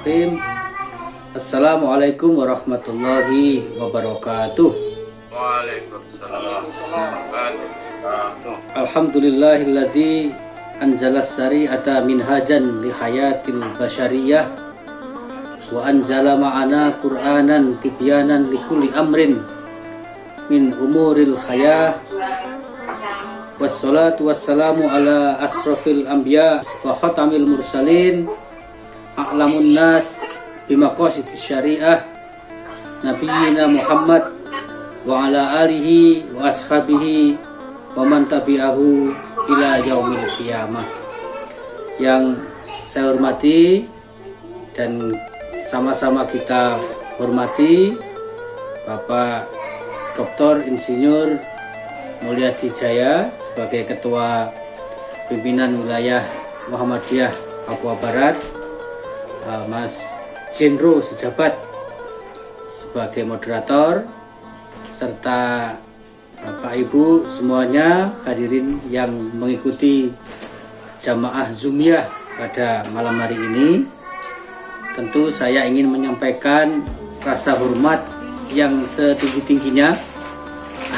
Bismillahirrahmanirrahim. Assalamualaikum warahmatullahi wabarakatuh. Waalaikumsalam warahmatullahi wabarakatuh. Alhamdulillahilladzi anzalas syari'ata minhajan li hayatil basyariyah wa anzala ma'ana Qur'anan tibyanan likulli amrin min umuril hayah. Wassalatu wassalamu ala asrafil anbiya wa khatamil mursalin a'lamun nas bimaqasidis syariah nabiyina Muhammad wa ala alihi wa ashabihi wa man tabi'ahu ila yaumil qiyamah. Yang saya hormati dan sama-sama kita hormati Bapak Dr. Insinyur Mulyadi Jaya sebagai Ketua Pimpinan Wilayah Muhammadiyah Papua Barat, Mas Jendro Sejabat sebagai moderator, serta Bapak Ibu semuanya hadirin yang mengikuti jamaah Zoomiyah pada malam hari ini. Tentu saya ingin menyampaikan rasa hormat yang setinggi-tingginya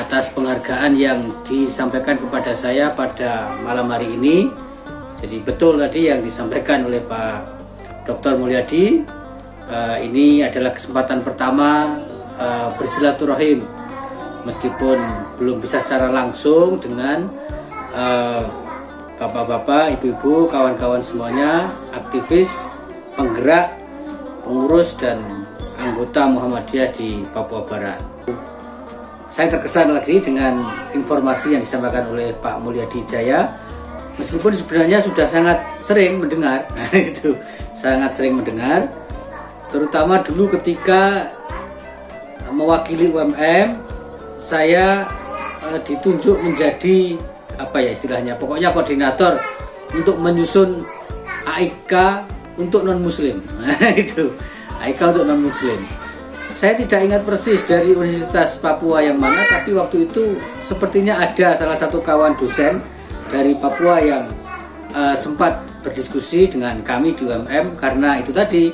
atas penghargaan yang disampaikan kepada saya pada malam hari ini. Jadi betul tadi yang disampaikan oleh Pak Dr. Mulyadi, ini adalah kesempatan pertama bersilaturahim meskipun belum bisa secara langsung dengan bapak-bapak, ibu-ibu, kawan-kawan semuanya, aktivis, penggerak, pengurus dan anggota Muhammadiyah di Papua Barat. Saya terkesan lagi dengan informasi yang disampaikan oleh Pak Mulyadi Jaya, meskipun sebenarnya sudah sangat sering mendengar, itu sangat sering mendengar, terutama dulu ketika mewakili UMM, saya ditunjuk menjadi apa ya istilahnya, pokoknya koordinator untuk menyusun AIK untuk non Muslim, itu AIK untuk non Muslim. Saya tidak ingat persis dari Universitas Papua yang mana, tapi waktu itu sepertinya ada salah satu kawan dosen dari Papua yang sempat berdiskusi dengan kami di UMM, karena itu tadi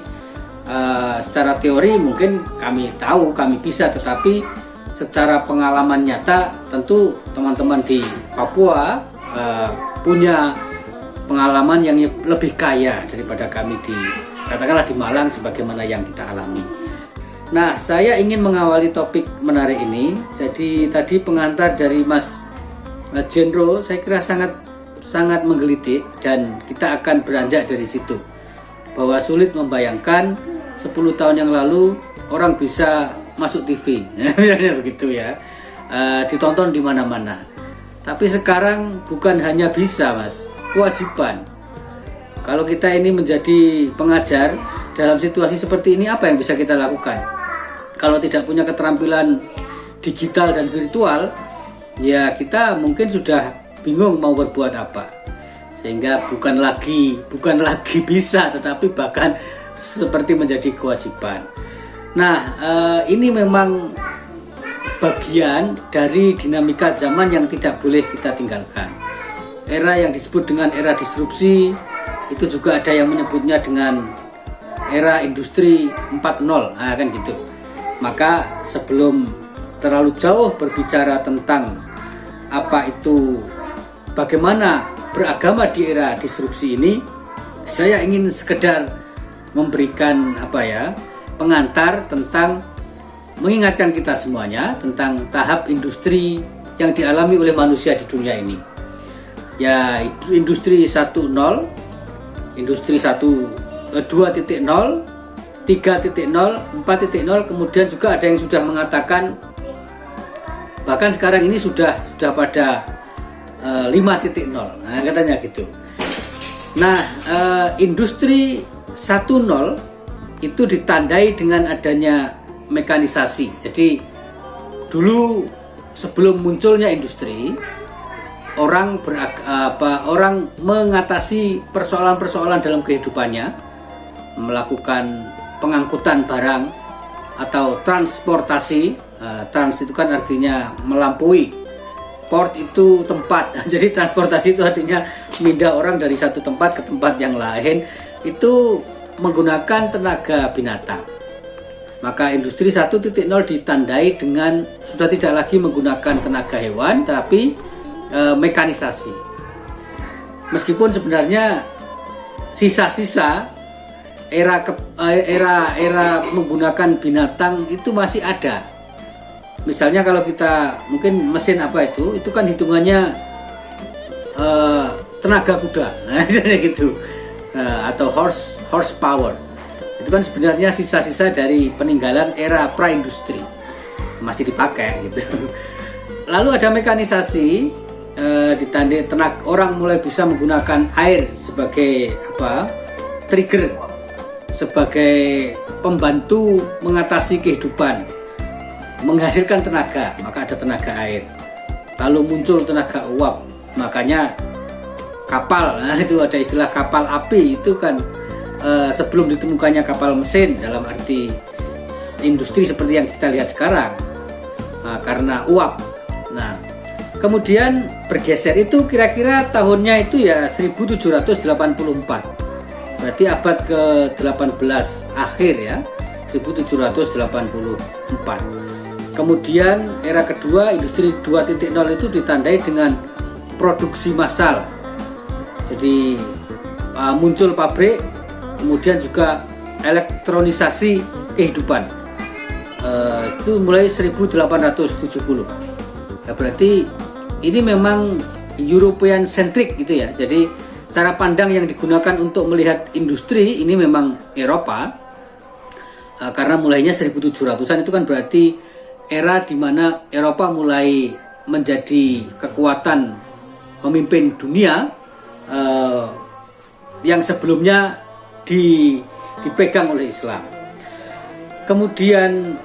secara teori mungkin kami tahu, kami bisa, tetapi secara pengalaman nyata tentu teman-teman di Papua punya pengalaman yang lebih kaya daripada kami di, katakanlah di Malang sebagaimana yang kita alami. Nah, saya ingin mengawali topik menarik ini. Jadi tadi pengantar dari Mas Jendro saya kira sangat menggelitik, dan kita akan beranjak dari situ. Bahwa sulit membayangkan 10 tahun yang lalu orang bisa masuk TV, misalnya begitu ya, ditonton di mana-mana. Tapi sekarang bukan hanya bisa, Mas, kewajiban. Kalau kita ini menjadi pengajar dalam situasi seperti ini, apa yang bisa kita lakukan? Kalau tidak punya keterampilan digital dan virtual, ya kita mungkin sudah bingung mau berbuat apa. Sehingga bukan lagi bisa, tetapi bahkan seperti menjadi kewajiban. Nah, ini memang bagian dari dinamika zaman yang tidak boleh kita tinggalkan. Era yang disebut dengan era disrupsi, itu juga ada yang menyebutnya dengan era industri 4.0, nah, kan gitu. Maka sebelum terlalu jauh berbicara tentang apa itu, bagaimana beragama di era disrupsi ini, saya ingin sekedar memberikan pengantar tentang, mengingatkan kita semuanya tentang tahap industri yang dialami oleh manusia di dunia ini. Ya, industri 1.0, industri 2.0, 3.0, 4.0, kemudian juga ada yang sudah mengatakan bahkan sekarang ini sudah pada 5.0, nah katanya gitu. Nah, industri 1.0 itu ditandai dengan adanya mekanisasi. Jadi dulu sebelum munculnya industri, orang mengatasi persoalan-persoalan dalam kehidupannya, melakukan pengangkutan barang atau transportasi. Trans itu kan artinya melampaui, port itu tempat, jadi transportasi itu artinya pindah orang dari satu tempat ke tempat yang lain. Itu menggunakan tenaga binatang. Maka industri 1.0 ditandai dengan sudah tidak lagi menggunakan tenaga hewan, tapi mekanisasi. Meskipun sebenarnya sisa-sisa era menggunakan binatang itu masih ada. Misalnya kalau kita mungkin mesin apa itu kan hitungannya tenaga kuda, nah, gitu, atau horsepower. Itu kan sebenarnya sisa-sisa dari peninggalan era praindustri, masih dipakai gitu. Lalu ada mekanisasi, ditandai orang mulai bisa menggunakan air sebagai trigger, sebagai pembantu mengatasi kehidupan, menghasilkan tenaga, maka ada tenaga air. Lalu muncul tenaga uap, makanya kapal. Nah, itu ada istilah kapal api, itu kan sebelum ditemukannya kapal mesin dalam arti industri seperti yang kita lihat sekarang, karena uap. Nah, kemudian bergeser itu kira-kira tahunnya itu ya 1784, berarti abad ke-18 akhir ya, 1784. Kemudian era kedua, industri 2.0 itu ditandai dengan produksi massal. Jadi muncul pabrik, kemudian juga elektronisasi kehidupan. Itu mulai 1870. Ya, berarti ini memang European centric gitu ya. Jadi cara pandang yang digunakan untuk melihat industri ini memang Eropa. Karena mulainya 1700-an, itu kan berarti era di mana Eropa mulai menjadi kekuatan memimpin dunia yang sebelumnya dipegang oleh Islam. Kemudian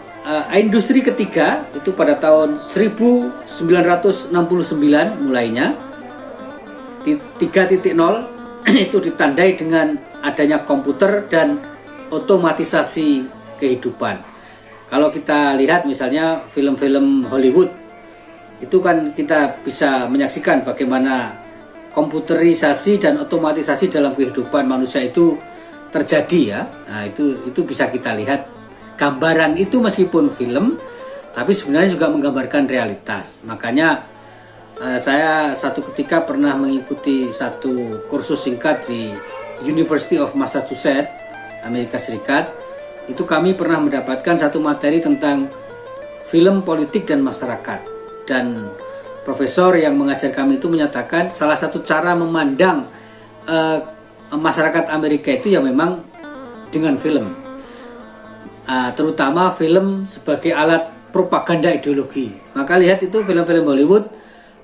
industri ketiga itu pada tahun 1969 mulainya, 3.0 itu ditandai dengan adanya komputer dan otomatisasi kehidupan. Kalau kita lihat misalnya film-film Hollywood, itu kan kita bisa menyaksikan bagaimana komputerisasi dan otomatisasi dalam kehidupan manusia itu terjadi ya. Nah, itu bisa kita lihat gambaran itu meskipun film, tapi sebenarnya juga menggambarkan realitas. Makanya saya satu ketika pernah mengikuti satu kursus singkat di University of Massachusetts, Amerika Serikat. Itu kami pernah mendapatkan satu materi tentang film, politik, dan masyarakat. Dan profesor yang mengajar kami itu menyatakan salah satu cara memandang masyarakat Amerika itu ya memang dengan film, terutama film sebagai alat propaganda ideologi. Maka lihat itu film-film Hollywood,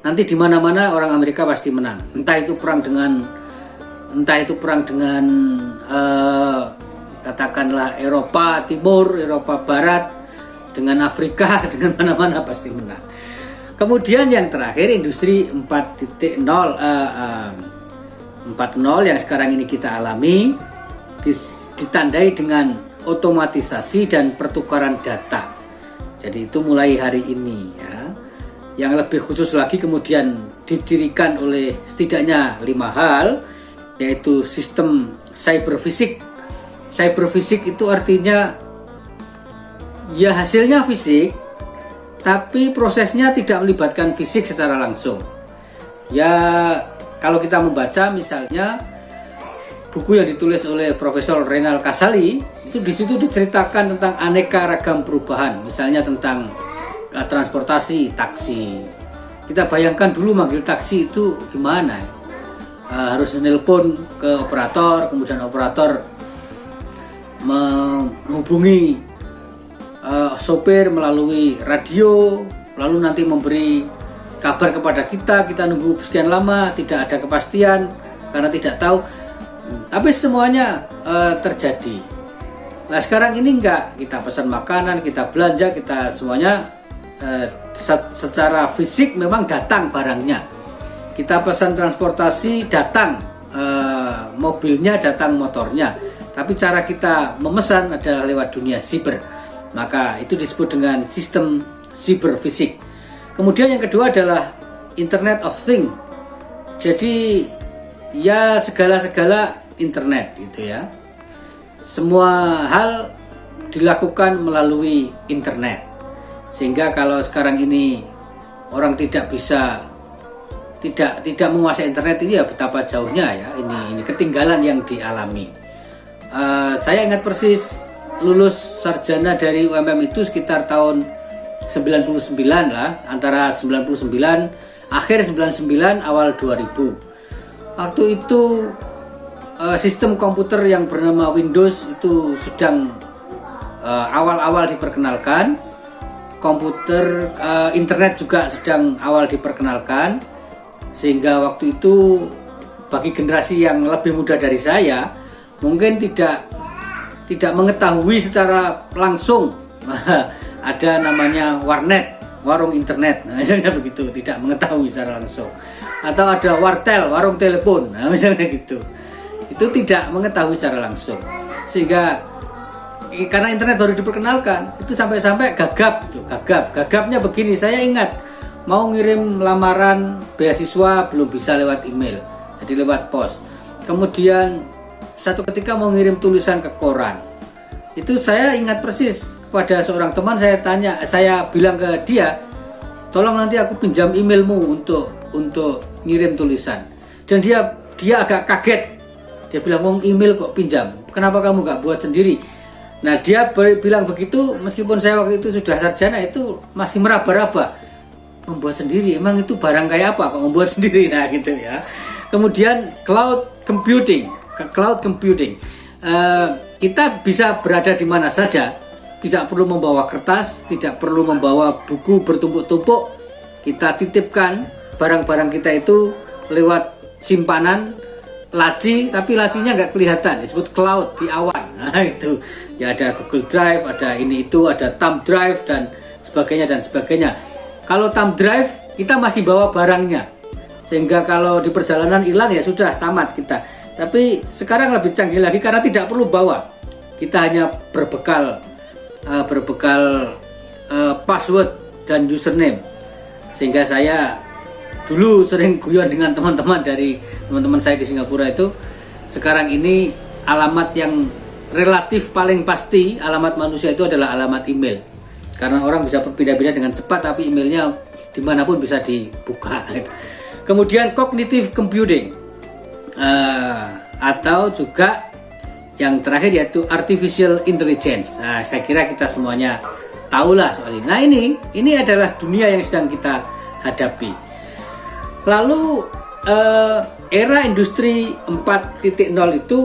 nanti di mana-mana orang Amerika pasti menang. Entah itu perang dengan katakanlah Eropa Timur, Eropa Barat, dengan Afrika, dengan mana-mana pasti menang. Kemudian yang terakhir industri 4.0 yang sekarang ini kita alami ditandai dengan otomatisasi dan pertukaran data. Jadi itu mulai hari ini ya. Yang lebih khusus lagi kemudian dicirikan oleh setidaknya 5 hal, yaitu sistem cyberfisik. Cyberfisik itu artinya ya hasilnya fisik, tapi prosesnya tidak melibatkan fisik secara langsung. Ya kalau kita membaca misalnya buku yang ditulis oleh Profesor Renal Kasali, itu di situ diceritakan tentang aneka ragam perubahan, misalnya tentang transportasi, taksi. Kita bayangkan dulu manggil taksi itu gimana? Harus menelpon ke operator, kemudian operator menghubungi sopir melalui radio, lalu nanti memberi kabar kepada kita nunggu sekian lama, tidak ada kepastian karena tidak tahu. Tapi semuanya terjadi. Nah sekarang ini enggak, kita pesan makanan, kita belanja, kita semuanya secara fisik memang datang barangnya. Kita pesan transportasi, datang mobilnya, datang motornya. Tapi cara kita memesan adalah lewat dunia siber. Maka itu disebut dengan sistem siberfisik. Kemudian yang kedua adalah Internet of Things. Jadi ya segala-segala internet gitu ya. semua hal dilakukan melalui internet. Sehingga kalau sekarang ini orang tidak menguasai internet itu ya betapa jauhnya ya. Ini ketinggalan yang dialami. Saya ingat persis lulus sarjana dari UMM itu sekitar tahun 99 lah, antara 99 akhir 99 awal 2000. Waktu itu sistem komputer yang bernama Windows itu sedang awal-awal diperkenalkan. Komputer internet juga sedang awal diperkenalkan, sehingga waktu itu bagi generasi yang lebih muda dari saya mungkin tidak mengetahui secara langsung ada namanya warnet, warung internet, nah, misalnya begitu, tidak mengetahui secara langsung. Atau ada wartel, warung telepon, nah, misalnya gitu, itu tidak mengetahui secara langsung. Sehingga karena internet baru diperkenalkan, itu sampai-sampai gagapnya begini. Saya ingat mau ngirim lamaran beasiswa belum bisa lewat email, jadi lewat pos. Kemudian satu ketika mau ngirim tulisan ke koran, itu saya ingat persis kepada seorang teman, saya bilang ke dia, tolong nanti aku pinjam emailmu untuk ngirim tulisan. Dan dia agak kaget, dia bilang, wong email kok pinjam, kenapa kamu gak buat sendiri? Nah, dia bilang begitu meskipun saya waktu itu sudah sarjana, itu masih meraba-raba, membuat sendiri, emang itu barang kayak apa kok membuat sendiri, nah gitu ya. Kemudian cloud computing, kita bisa berada di mana saja, tidak perlu membawa kertas, tidak perlu membawa buku bertumpuk-tumpuk. Kita titipkan barang-barang kita itu lewat simpanan laci, tapi lacinya nggak kelihatan, disebut cloud, di awan. Nah itu ya, ada Google Drive, ada ini itu, ada thumb drive dan sebagainya. Kalau thumb drive kita masih bawa barangnya, sehingga kalau di perjalanan hilang ya sudah tamat kita. Tapi sekarang lebih canggih lagi karena tidak perlu bawa, kita hanya berbekal password dan username. Sehingga saya dulu sering guyon dengan teman-teman saya di Singapura itu, sekarang ini alamat yang relatif paling pasti, alamat manusia itu adalah alamat email. Karena orang bisa berbeda-beda dengan cepat, tapi emailnya dimanapun bisa dibuka. Kemudian cognitive computing, atau juga yang terakhir yaitu artificial intelligence. Nah, saya kira kita semuanya tahulah soal ini. Nah, ini adalah dunia yang sedang kita hadapi. Lalu era industri 4.0 itu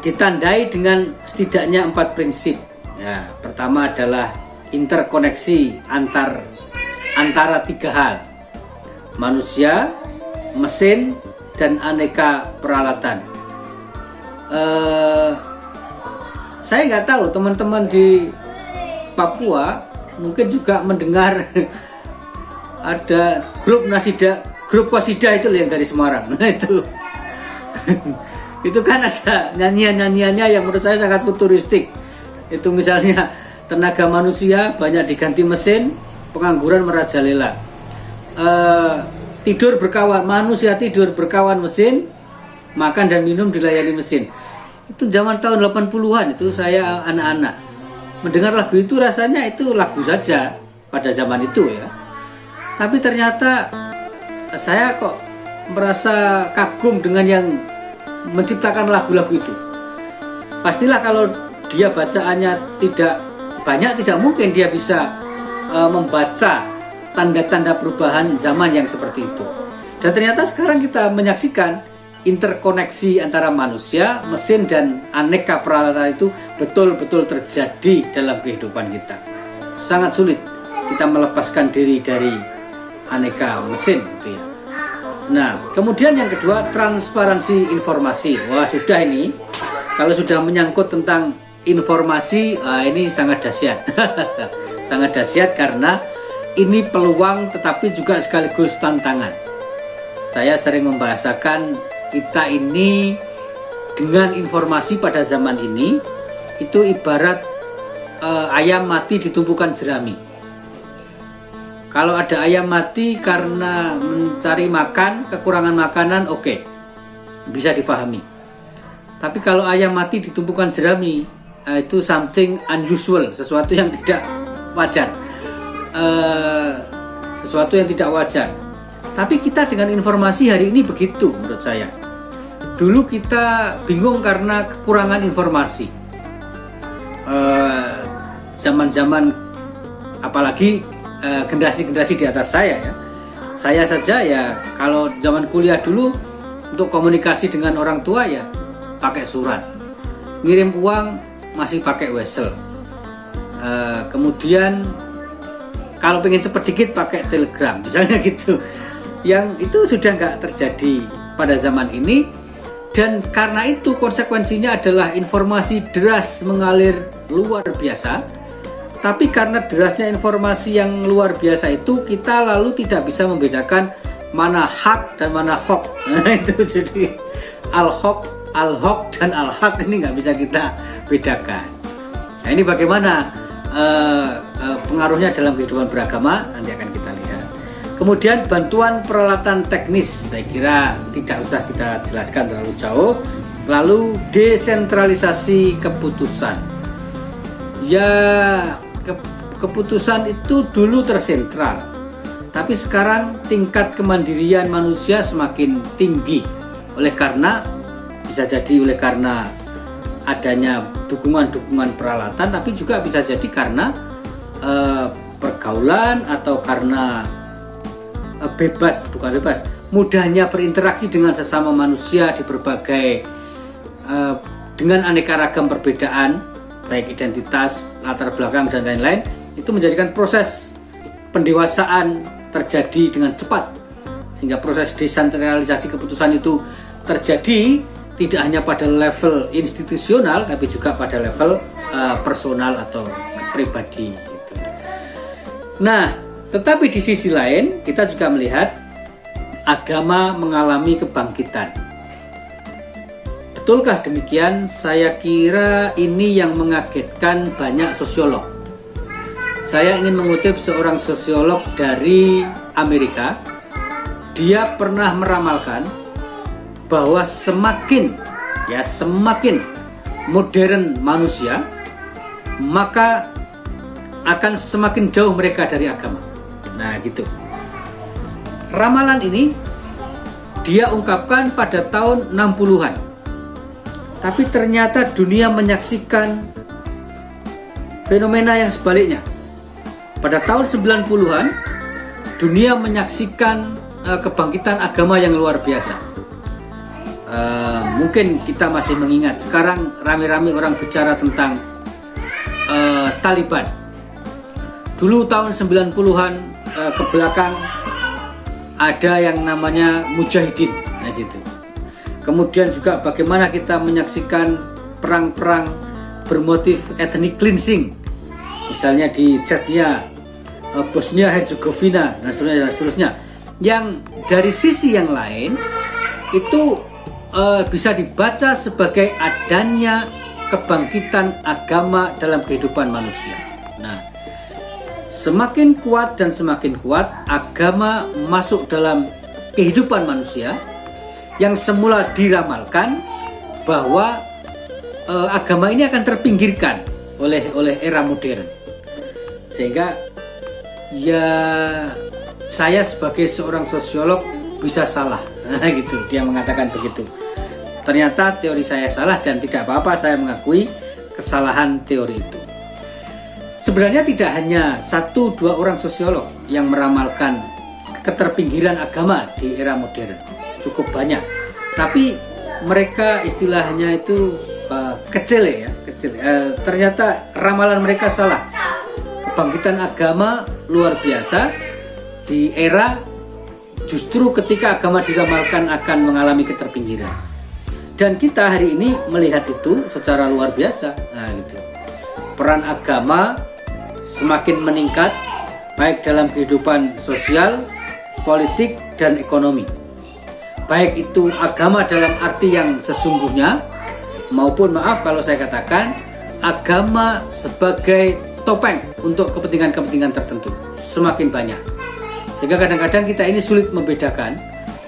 ditandai dengan setidaknya 4 prinsip. Ya, pertama adalah interkoneksi antara 3 hal: manusia, mesin, dan aneka peralatan. Saya nggak tahu teman-teman di Papua mungkin juga mendengar ada grup Qasidah itu yang dari Semarang. Nah, itu kan ada nyanyiannya yang menurut saya sangat futuristik. Itu misalnya tenaga manusia banyak diganti mesin, pengangguran merajalela. Manusia tidur berkawan mesin, makan dan minum dilayani mesin. Itu zaman tahun 80-an, itu saya anak-anak mendengar lagu itu, rasanya itu lagu saja pada zaman itu ya. Tapi ternyata saya kok merasa kagum dengan yang menciptakan lagu-lagu itu. Pastilah kalau dia bacaannya tidak banyak, tidak mungkin dia bisa membaca tanda-tanda perubahan zaman yang seperti itu. Dan ternyata sekarang kita menyaksikan interkoneksi antara manusia, mesin, dan aneka peralatan itu betul-betul terjadi dalam kehidupan kita. Sangat sulit kita melepaskan diri dari aneka mesin gitu ya. Nah, kemudian yang kedua, transparansi informasi. Wah, sudah ini kalau sudah menyangkut tentang informasi, ini sangat dahsyat. Sangat dahsyat karena ini peluang tetapi juga sekaligus tantangan. Saya sering membahasakan kita ini dengan informasi pada zaman ini itu ibarat ayam mati di tumpukan jerami. Kalau ada ayam mati karena mencari makan, kekurangan makanan, oke, bisa difahami. Tapi kalau ayam mati di tumpukan jerami, itu something unusual, sesuatu yang tidak wajar. Sesuatu yang tidak wajar. Tapi kita dengan informasi hari ini begitu menurut saya. Dulu kita bingung karena kekurangan informasi. Zaman-zaman apalagi generasi-generasi di atas saya ya. Saya saja ya kalau zaman kuliah dulu untuk komunikasi dengan orang tua ya pakai surat, ngirim uang masih pakai wesel. Kemudian kalau pengen cepet dikit pakai telegram, misalnya gitu. Yang itu sudah nggak terjadi pada zaman ini, dan karena itu konsekuensinya adalah informasi deras mengalir luar biasa. Tapi karena derasnya informasi yang luar biasa itu, kita lalu tidak bisa membedakan mana hak dan mana hok. Nah itu jadi al-hok dan al-haq ini nggak bisa kita bedakan. Nah ini bagaimana pengaruhnya dalam kehidupan beragama, nanti akan kita lihat. Kemudian bantuan peralatan teknis, saya kira tidak usah kita jelaskan terlalu jauh. Lalu desentralisasi keputusan. Ya keputusan itu dulu tersentral, tapi sekarang tingkat kemandirian manusia semakin tinggi. Oleh karena bisa jadi oleh karena adanya dukungan-dukungan peralatan, tapi juga bisa jadi karena pergaulan atau karena mudahnya berinteraksi dengan sesama manusia di berbagai dengan aneka ragam perbedaan, baik identitas, latar belakang dan lain-lain, itu menjadikan proses pendewasaan terjadi dengan cepat, sehingga proses desentralisasi keputusan itu terjadi tidak hanya pada level institusional, tapi juga pada level personal atau pribadi gitu. Nah, tetapi di sisi lain kita juga melihat agama mengalami kebangkitan. Betulkah demikian? Saya kira ini yang mengagetkan banyak sosiolog. Saya ingin mengutip seorang sosiolog dari Amerika. Dia pernah meramalkan bahwa semakin modern manusia, maka akan semakin jauh mereka dari agama. Nah gitu. Ramalan ini dia ungkapkan pada tahun 60-an. Tapi ternyata dunia menyaksikan fenomena yang sebaliknya. Pada tahun 90-an, dunia menyaksikan kebangkitan agama yang luar biasa. Mungkin kita masih mengingat, sekarang rame-rame orang bicara tentang Taliban. Dulu tahun 90-an ke belakang ada yang namanya Mujahidin. Nah situ. Kemudian juga bagaimana kita menyaksikan perang-perang bermotif ethnic cleansing, misalnya di Chechnya, Bosnia Herzegovina dan seterusnya. Yang dari sisi yang lain itu bisa dibaca sebagai adanya kebangkitan agama dalam kehidupan manusia. Nah, semakin kuat dan semakin kuat agama masuk dalam kehidupan manusia, yang semula diramalkan bahwa agama ini akan terpinggirkan oleh era modern. Sehingga ya saya sebagai seorang sosiolog bisa salah. Nah, gitu, dia mengatakan begitu. Ternyata teori saya salah dan tidak apa-apa saya mengakui kesalahan teori itu. Sebenarnya tidak hanya 1-2 orang sosiolog yang meramalkan keterpinggiran agama di era modern. Cukup banyak, tapi mereka istilahnya itu kecil. Ternyata ramalan mereka salah. Kebangkitan agama luar biasa di era justru ketika agama diramalkan akan mengalami keterpinggiran. Dan kita hari ini melihat itu secara luar biasa. Nah, gitu. Peran agama semakin meningkat baik dalam kehidupan sosial, politik, dan ekonomi. Baik itu agama dalam arti yang sesungguhnya, maupun maaf kalau saya katakan agama sebagai topeng untuk kepentingan-kepentingan tertentu semakin banyak. Sehingga kadang-kadang kita ini sulit membedakan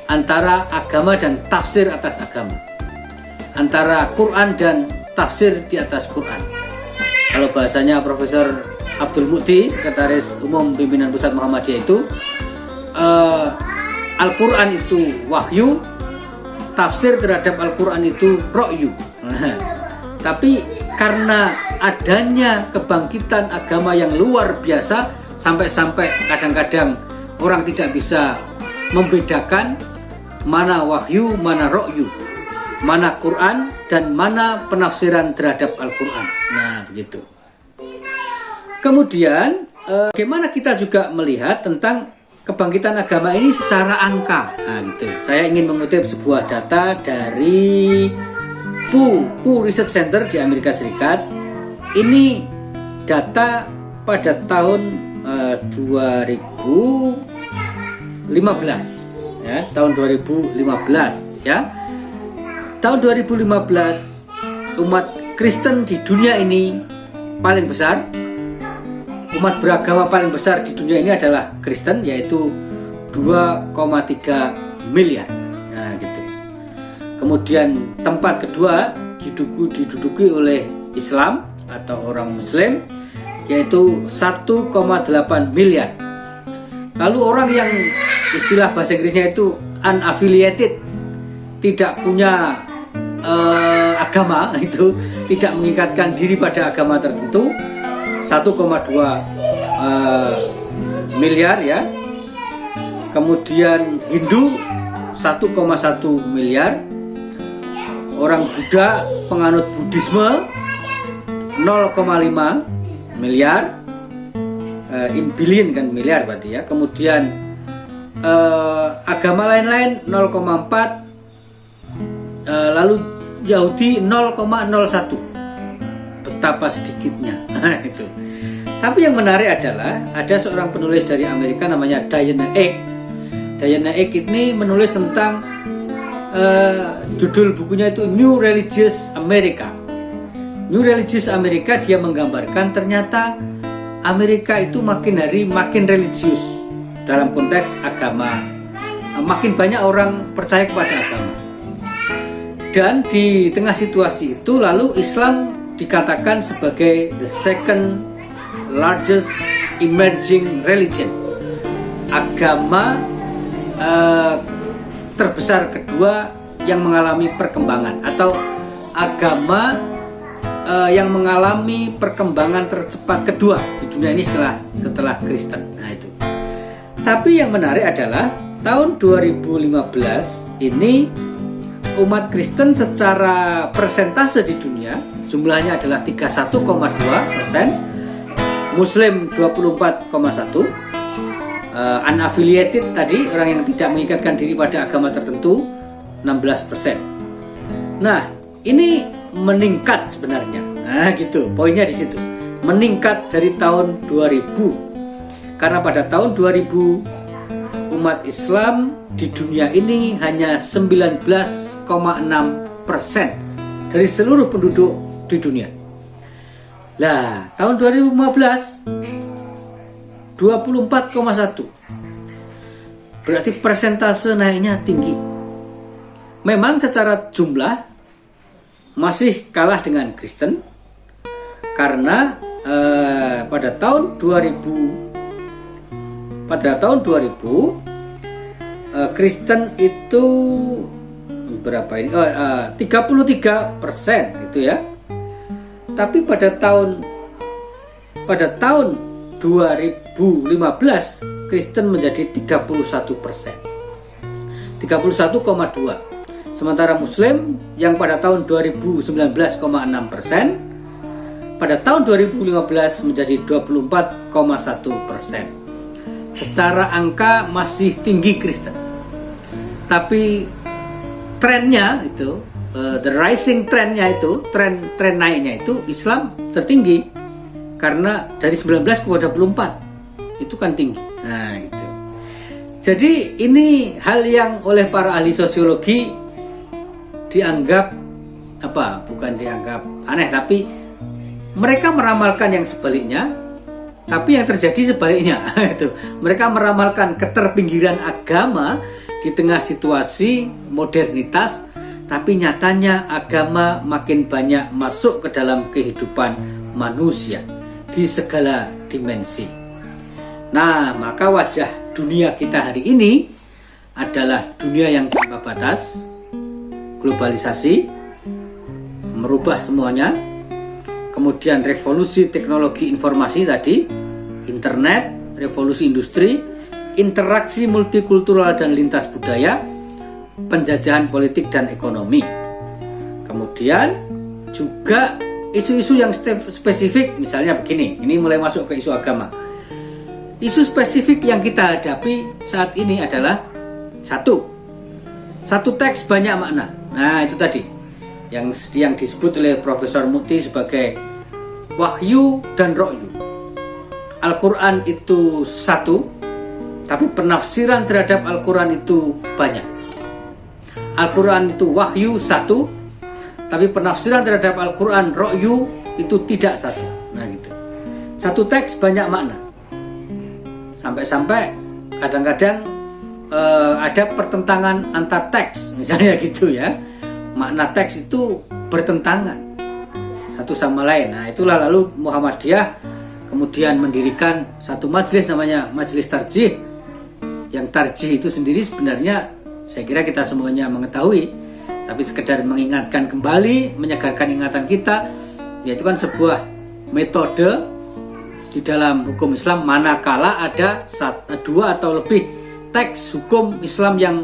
antara agama dan tafsir atas agama. antara Quran dan tafsir di atas Quran. Kalau bahasanya Profesor Abdul Mukti, Sekretaris Umum Pimpinan Pusat Muhammadiyah itu, Al-Quran itu wahyu, tafsir terhadap Al-Quran itu ro'yu. Tapi karena adanya kebangkitan agama yang luar biasa, sampai-sampai kadang-kadang orang tidak bisa membedakan mana wahyu, mana ro'yu, mana Quran dan mana penafsiran terhadap Al-Quran. Nah, begitu. Kemudian bagaimana kita juga melihat tentang kebangkitan agama ini secara angka. Nah, gitu. Saya ingin mengutip sebuah data dari Pew Research Center di Amerika Serikat. Ini data pada tahun 2015, ya, tahun 2015, ya. Tahun 2015 umat Kristen di dunia ini paling besar. Umat beragama paling besar di dunia ini adalah Kristen, yaitu 2,3 miliar. Nah, gitu. Kemudian tempat kedua diduduki oleh Islam atau orang Muslim, yaitu 1,8 miliar. Lalu orang yang istilah bahasa Inggrisnya itu unaffiliated, tidak punya agama, itu tidak mengikatkan diri pada agama tertentu, 1,2 miliar, ya. Kemudian Hindu 1,1 miliar. Orang Buddha, penganut Buddhisme 0,5 miliar. In billion kan, miliar berarti, ya. Kemudian agama lain-lain 0,4. Lalu Yahudi 0,01. Betapa sedikitnya. Itu. Tapi yang menarik adalah ada seorang penulis dari Amerika namanya Diana Egg. Diana Egg ini menulis tentang judul bukunya itu New Religious America. New Religious America, dia menggambarkan ternyata Amerika itu makin hari makin religius dalam konteks agama. Makin banyak orang percaya kepada agama. Dan di tengah situasi itu lalu Islam dikatakan sebagai the second largest emerging religion, agama terbesar kedua yang mengalami perkembangan, atau agama yang mengalami perkembangan tercepat kedua di dunia ini setelah Kristen. Nah, itu. Tapi yang menarik adalah tahun 2015 ini umat Kristen secara persentase di dunia jumlahnya adalah 31,2%, Muslim 24,1%, unaffiliated tadi, orang yang tidak mengikatkan diri pada agama tertentu 16%. Nah, ini meningkat sebenarnya. Nah, gitu. Poinnya di situ. Meningkat dari tahun 2000. Karena pada tahun 2000 umat Islam di dunia ini hanya 19,6% dari seluruh penduduk di dunia. Lah, tahun 2015 24,1. Berarti persentase naiknya tinggi. Memang secara jumlah masih kalah dengan Kristen, karena pada tahun 2000 Kristen itu berapa ini? 33% itu, ya. Tapi pada tahun 2015 Kristen menjadi 31%, 31,2. Sementara Muslim yang pada tahun 2019,6%, pada tahun 2015 menjadi 24,1%. Secara angka masih tinggi Kristen, tapi trennya itu, the rising trendnya itu, tren naiknya itu Islam tertinggi, karena dari 19 ke 24 itu kan tinggi. Nah, itu. Jadi ini hal yang oleh para ahli sosiologi dianggap bukan dianggap aneh, tapi mereka meramalkan yang sebaliknya. Tapi yang terjadi sebaliknya. Itu. Mereka meramalkan keterpinggiran agama di tengah situasi modernitas tapi nyatanya agama makin banyak masuk ke dalam kehidupan manusia di segala dimensi. Nah, maka wajah dunia kita hari ini adalah dunia yang tanpa batas, globalisasi, merubah semuanya, kemudian revolusi teknologi informasi tadi, internet, revolusi industri, interaksi multikultural dan lintas budaya, penjajahan politik dan ekonomi. Kemudian juga isu-isu yang spesifik, misalnya begini, ini mulai masuk ke isu agama. Isu spesifik yang kita hadapi saat ini adalah satu teks banyak makna. Nah, itu tadi yang disebut oleh Profesor Muti sebagai wahyu dan ro'yu. Al-Quran itu satu, tapi penafsiran terhadap Al-Quran itu banyak. Al-Quran itu wahyu satu, tapi penafsiran terhadap Al-Quran ro'yu itu tidak satu. Nah gitu. Satu teks banyak makna. Sampai-sampai kadang-kadang ada pertentangan antar teks, misalnya gitu ya. Makna teks itu bertentangan satu sama lain. Nah itulah lalu Muhammadiyah kemudian mendirikan satu majelis namanya Majelis Tarjih. Yang tarjih itu sendiri sebenarnya saya kira kita semuanya mengetahui, tapi sekedar mengingatkan kembali, menyegarkan ingatan kita, yaitu kan sebuah metode di dalam hukum Islam manakala ada dua atau lebih teks hukum Islam yang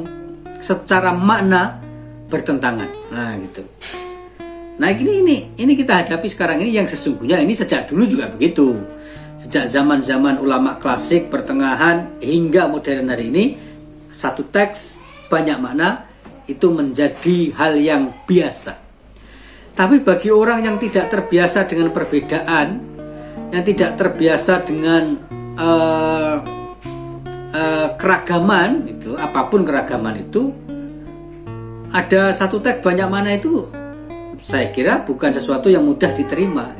secara makna bertentangan. Nah gitu. Nah ini kita hadapi sekarang ini, yang sesungguhnya ini sejak dulu juga begitu. Sejak zaman-zaman ulama klasik pertengahan hingga modern hari ini, satu teks banyak makna itu menjadi hal yang biasa. Tapi bagi orang yang tidak terbiasa dengan perbedaan, yang tidak terbiasa dengan keragaman itu, apapun keragaman itu, ada satu teks banyak makna itu saya kira bukan sesuatu yang mudah diterima.